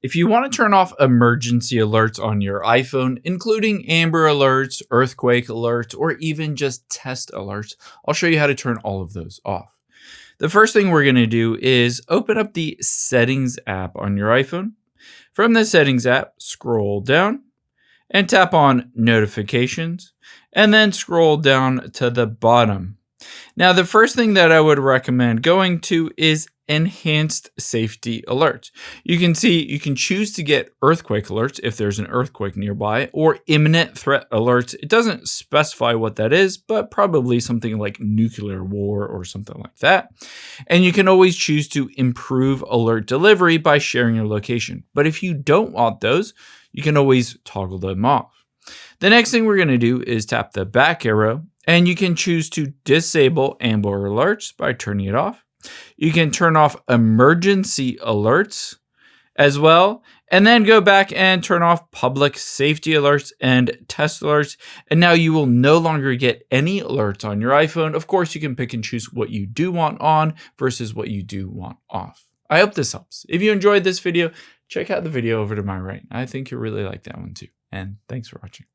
If you want to turn off emergency alerts on your iPhone, including Amber Alerts, earthquake alerts, or even just test alerts, I'll show you how to turn all of those off. The first thing we're going to do is open up the Settings app on your iPhone. From the Settings app, scroll down and tap on Notifications, and then scroll down to the bottom. Now, the first thing that I would recommend going to is Enhanced Safety Alerts. You can see you can choose to get earthquake alerts if there's an earthquake nearby, or imminent threat alerts. It doesn't specify what that is, but probably something like nuclear war or something like that. And you can always choose to improve alert delivery by sharing your location. But if you don't want those, you can always toggle them off. The next thing we're going to do is tap the back arrow, and you can choose to disable Amber Alerts by turning it off. You can turn off emergency alerts as well, and then go back and turn off public safety alerts and test alerts. And now you will no longer get any alerts on your iPhone. Of course, you can pick and choose what you do want on versus what you do want off. I hope this helps. If you enjoyed this video, check out the video over to my right. I think you'll really like that one too. And thanks for watching.